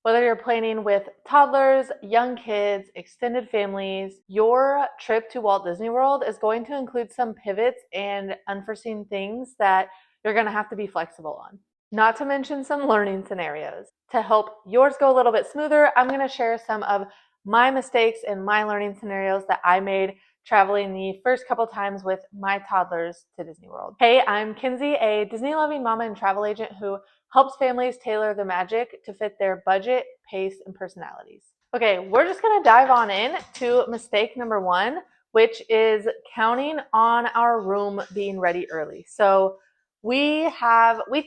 Whether you're planning with toddlers, young kids, extended families, your trip to Walt Disney World is going to include some pivots and unforeseen things that you're going to have to be flexible on. Not to mention some learning scenarios. To help yours go a little bit smoother, I'm going to share some of my mistakes and my learning scenarios that I made traveling the first couple times with my toddlers to Disney World. Hey, I'm Kinsey, a Disney-loving mama and travel agent who helps families tailor the magic to fit their budget, pace, and personalities. Okay, we're just gonna dive on in to mistake number one, which is counting on our room being ready early. So we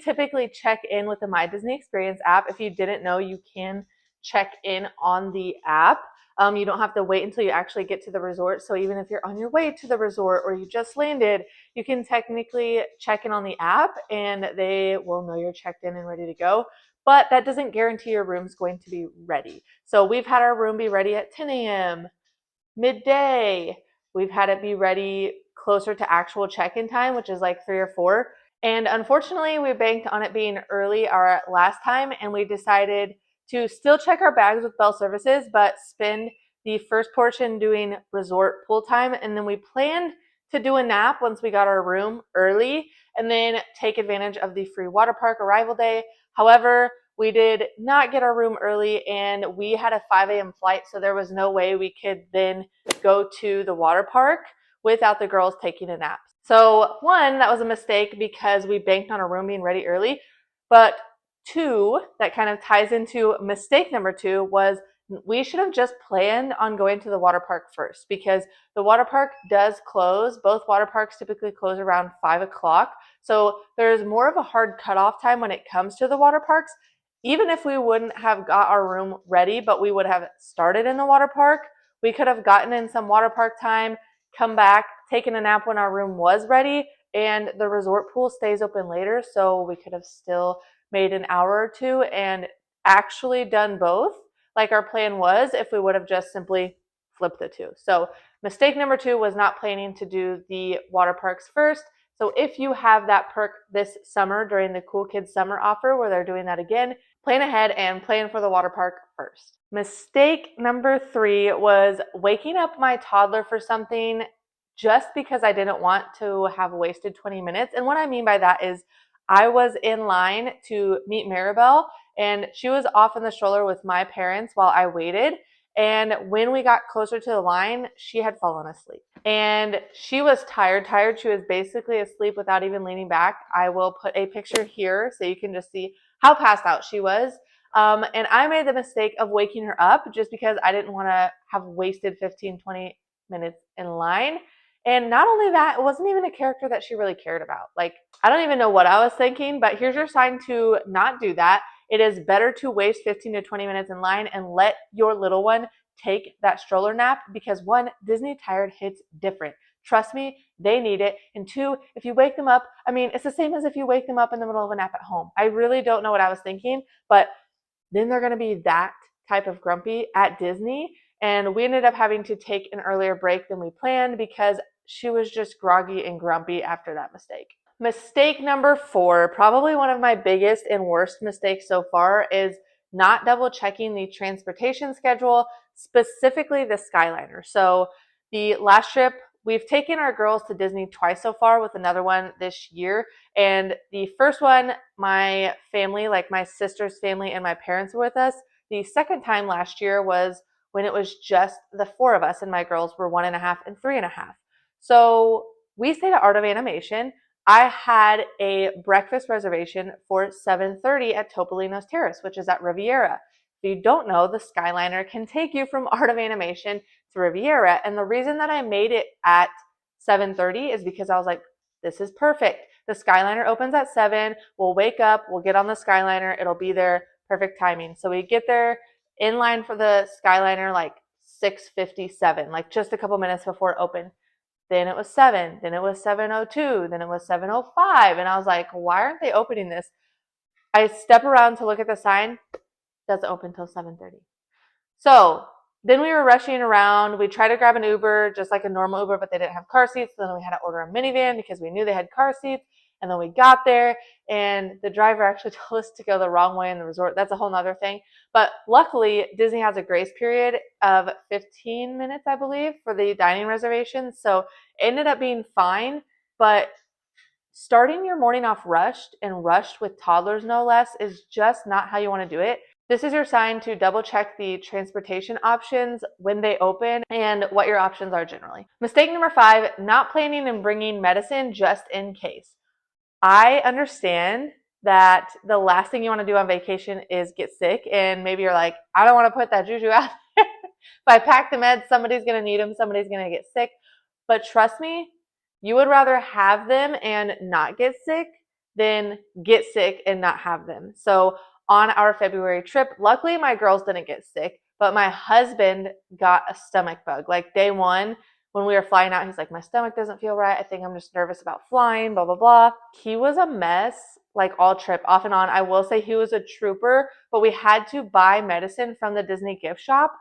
typically check in with the My Disney Experience app. If you didn't know, you can check in on the app. You don't have to wait until you actually get to the resort. So even if you're on your way to the resort or you just landed, you can technically check in on the app and they will know you're checked in and ready to go. But that doesn't guarantee your room's going to be ready. So we've had our room be ready at 10 a.m., midday. We've had it be ready closer to actual check-in time, which is like 3 or 4. And unfortunately, we banked on it being early our last time, and we decided to still check our bags with Bell Services, but spend the first portion doing resort pool time. And then we planned to do a nap once we got our room early and then take advantage of the free water park arrival day. However, we did not get our room early and we had a 5 a.m. flight, so there was no way we could then go to the water park without the girls taking a nap. So one, that was a mistake because we banked on our room being ready early. But two, that kind of ties into mistake number two, was we should have just planned on going to the water park first because the water park does close. Both water parks typically close around 5 o'clock. So there's more of a hard cutoff time when it comes to the water parks. Even if we wouldn't have got our room ready, but we would have started in the water park, we could have gotten in some water park time, come back, taken a nap when our room was ready, and the resort pool stays open later, so we could have still made an hour or two and actually done both like our plan was if we would have just simply flipped the two. So mistake number two was not planning to do the water parks first. So if you have that perk this summer during the Cool Kids Summer offer where they're doing that again, plan ahead and plan for the water park first. Mistake number three was waking up my toddler for something just because I didn't want to have wasted 20 minutes. And what I mean by that is I was in line to meet Maribel and she was off in the stroller with my parents while I waited. And when we got closer to the line, she had fallen asleep. And she was tired. She was basically asleep without even leaning back. I will put a picture here so you can just see how passed out she was. And I made the mistake of waking her up just because I didn't want to have wasted 15, 20 minutes in line. And not only that, it wasn't even a character that she really cared about. Like, I don't even know what I was thinking, but here's your sign to not do that. It is better to waste 15 to 20 minutes in line and let your little one take that stroller nap because one, Disney tired hits different. Trust me, they need it. And two, if you wake them up, I mean, it's the same as if you wake them up in the middle of a nap at home. I really don't know what I was thinking, but then they're going to be that type of grumpy at Disney. And we ended up having to take an earlier break than we planned because she was just groggy and grumpy after that mistake. Mistake number four, probably one of my biggest and worst mistakes so far, is not double checking the transportation schedule, specifically the Skyliner. So the last trip, we've taken our girls to Disney twice so far with another one this year. And the first one, my family, like my sister's family and my parents were with us. The second time last year was when it was just the four of us and my girls were 1.5 and 3.5. So we stayed at Art of Animation. I had a breakfast reservation for 7:30 at Topolino's Terrace, which is at Riviera. If you don't know, the Skyliner can take you from Art of Animation to Riviera. And the reason that I made it at 7:30 is because I was like, this is perfect. The Skyliner opens at 7. We'll wake up. We'll get on the Skyliner. It'll be there. Perfect timing. So we get there in line for the Skyliner like 6:57, like just a couple minutes before it opened. Then it was 7, then it was 7:02, then it was 7:05, and I was like, why aren't they opening this? I step around to look at the sign, doesn't open until 7:30. So then we were rushing around. We tried to grab an Uber, just like a normal Uber, but they didn't have car seats. So then we had to order a minivan because we knew they had car seats. And then we got there and the driver actually told us to go the wrong way in the resort. That's a whole nother thing. But luckily, Disney has a grace period of 15 minutes, I believe, for the dining reservations. So it ended up being fine. But starting your morning off rushed and rushed with toddlers, no less, is just not how you want to do it. This is your sign to double check the transportation options when they open and what your options are generally. Mistake number 5, not planning and bringing medicine just in case. I understand that the last thing you want to do on vacation is get sick, and maybe you're like, I don't want to put that juju out there. If I pack the meds, somebody's going to need them, somebody's going to get sick. But trust me, you would rather have them and not get sick than get sick and not have them. So on our February trip, luckily my girls didn't get sick, but my husband got a stomach bug. Like day one, when we were flying out, he's like, my stomach doesn't feel right. I think I'm just nervous about flying, blah, blah, blah. He was a mess, like all trip, off and on. I will say he was a trooper, but we had to buy medicine from the Disney gift shop.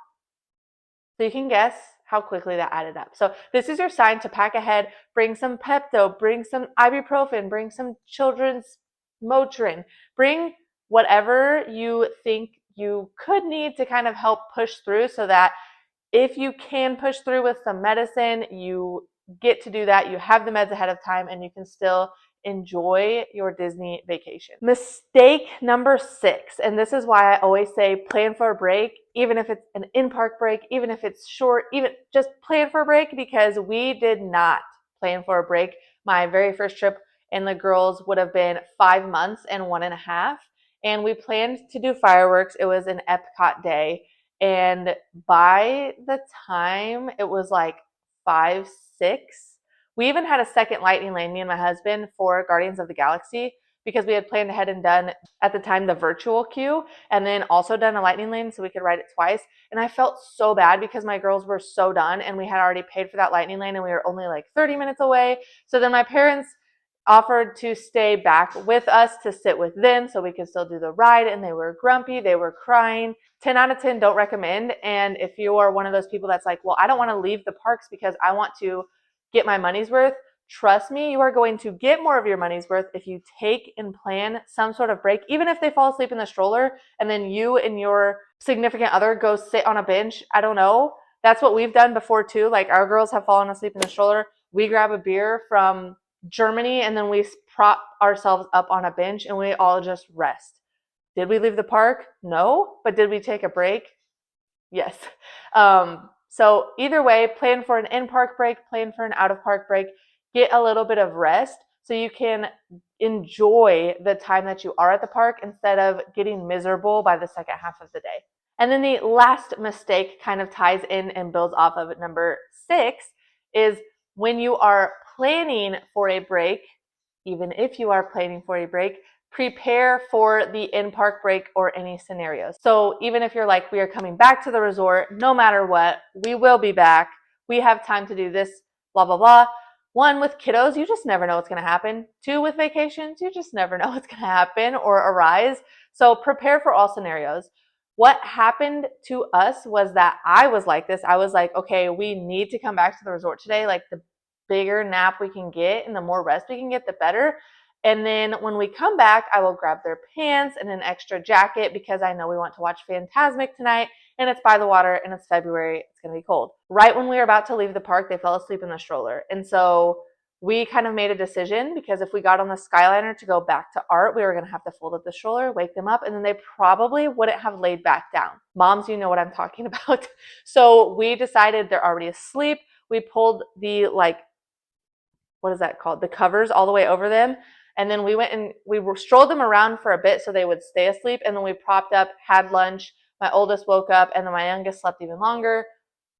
So you can guess how quickly that added up. So this is your sign to pack ahead. Bring some Pepto, bring some ibuprofen, bring some children's Motrin, bring whatever you think you could need to kind of help push through, so that if you can push through with some medicine, you get to do that. You have the meds ahead of time and you can still enjoy your Disney vacation. Mistake number 6, and this is why I always say plan for a break, even if it's an in-park break, even if it's short, even just plan for a break, because we did not plan for a break. My very first trip and the girls would have been 5 months and 1.5, and we planned to do fireworks. It was an Epcot day. And by the time it was like 5, 6, we even had a second lightning lane, me and my husband, for Guardians of the Galaxy, because we had planned ahead and done, at the time, the virtual queue, and then also done a lightning lane so we could ride it twice. And I felt so bad because my girls were so done and we had already paid for that lightning lane and we were only like 30 minutes away. So then my parents offered to stay back with us to sit with them so we could still do the ride, and they were grumpy, they were crying. 10 out of 10, don't recommend. And if you are one of those people that's like, well, I don't want to leave the parks because I want to get my money's worth, trust me, you are going to get more of your money's worth if you take and plan some sort of break, even if they fall asleep in the stroller and then you and your significant other go sit on a bench. I don't know. That's what we've done before too. Like our girls have fallen asleep in the stroller. We grab a beer from Germany and then we prop ourselves up on a bench and we all just rest. Did we leave the park? No. But did we take a break? Yes. So either way, plan for an in-park break, plan for an out-of-park break, get a little bit of rest so you can enjoy the time that you are at the park instead of getting miserable by the second half of the day. And then the last mistake kind of ties in and builds off of number 6 is when you are planning for a break, even if you are planning for a break, prepare for the in-park break or any scenarios. So even if you're like, we are coming back to the resort, no matter what, we will be back. We have time to do this, blah, blah, blah. 1, with kiddos, you just never know what's going to happen. 2, with vacations, you just never know what's going to happen or arise. So prepare for all scenarios. What happened to us was that I was like this. I was like, okay, we need to come back to the resort today. Like the bigger nap we can get and the more rest we can get, the better. And then when we come back, I will grab their pants and an extra jacket because I know we want to watch Fantasmic tonight and it's by the water and it's February. It's going to be cold. Right when we were about to leave the park, they fell asleep in the stroller. And so we kind of made a decision because if we got on the Skyliner to go back to Art, we were going to have to fold up the stroller, wake them up, and then they probably wouldn't have laid back down. Moms, you know what I'm talking about. So we decided they're already asleep. We pulled the what is that called? The covers all the way over them. And then we went and we strolled them around for a bit so they would stay asleep. And then we propped up, had lunch. My oldest woke up and then my youngest slept even longer.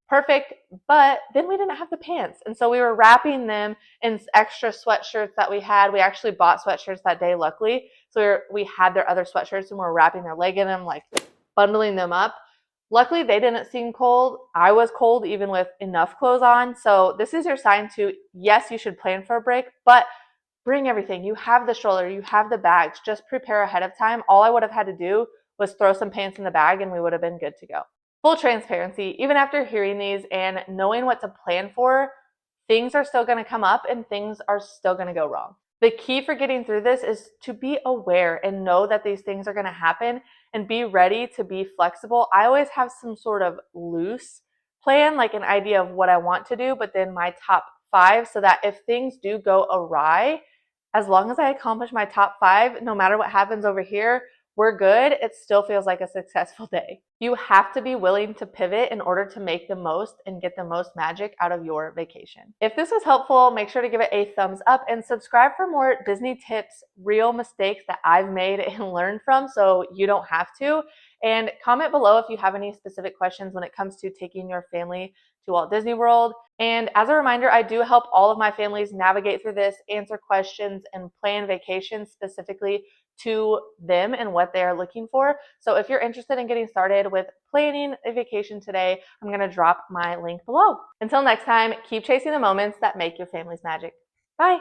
Perfect. But then we didn't have the pants. And so we were wrapping them in extra sweatshirts that we had. We actually bought sweatshirts that day, luckily. So we had their other sweatshirts and we were wrapping their leg in them, like bundling them up. Luckily, they didn't seem cold. I was cold even with enough clothes on. So this is your sign to, yes, you should plan for a break, but bring everything. You have the stroller, you have the bags. Just prepare ahead of time. All I would have had to do was throw some pants in the bag and we would have been good to go. Full transparency, even after hearing these and knowing what to plan for, things are still going to come up and things are still going to go wrong. The key for getting through this is to be aware and know that these things are going to happen and be ready to be flexible. I always have some sort of loose plan, like an idea of what I want to do, but then my top five, so that if things do go awry, as long as I accomplish my top five, no matter what happens over here, we're good. It still feels like a successful day. You have to be willing to pivot in order to make the most and get the most magic out of your vacation. If this was helpful, make sure to give it a thumbs up and subscribe for more Disney tips, real mistakes that I've made and learned from so you don't have to. And comment below if you have any specific questions when it comes to taking your family to Walt Disney World. And as a reminder, I do help all of my families navigate through this, answer questions, and plan vacations specifically to them and what they are looking for. So if you're interested in getting started with planning a vacation today, I'm going to drop my link below. Until next time, keep chasing the moments that make your family's magic. Bye.